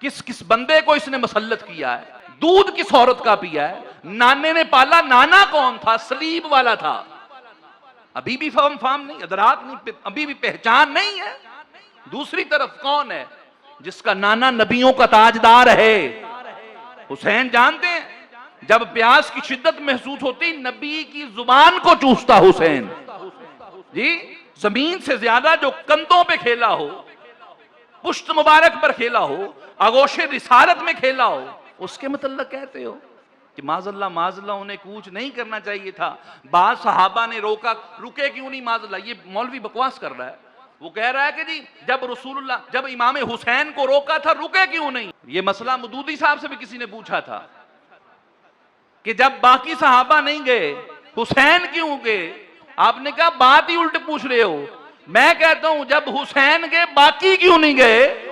किस किस बंदे को इसने मसल्लत किया है, दूध किस औरत का पिया है, नाने ने पाला, नाना कौन था, सलीब वाला था, अभी भी फार्म फार्म नहीं, अदराक नहीं, अभी भी पहचान नहीं है। दूसरी तरफ कौन है जिसका नाना नबियों का ताजदार है? हुसैन जानते हैं, जब प्यास की शिद्दत महसूस होती, नबी की जुबान को चूसता हुसैन जी। जमीन से ज्यादा जो कंधों पे खेला हो, पुश्त मुबारक पर खेला हो, आगोशे रिसालत में खेला हो, उसके मतलब कहते हो कि माजल्ला माजल्ला उन्हें कूच नहीं करना चाहिए था। बाद सहाबा ने रोका, रुके क्यों नहीं माजल्ला? ये मौलवी बकवास कर रहा है। वो कह रहा है कि जी जब रसूलुल्लाह, जब इमाम हुसैन को रोका था, रुके क्यों नहीं? ये मसला मदूदी साहब से भी किसी ने पूछा था कि जब बाकी सहाबा नहीं गए, हुसैन क्यों गए? आपने कहा बात ही उल्ट पूछ रहे हो। मैं कहता हूं जब हुसैन गए, बाकी क्यों नहीं गए?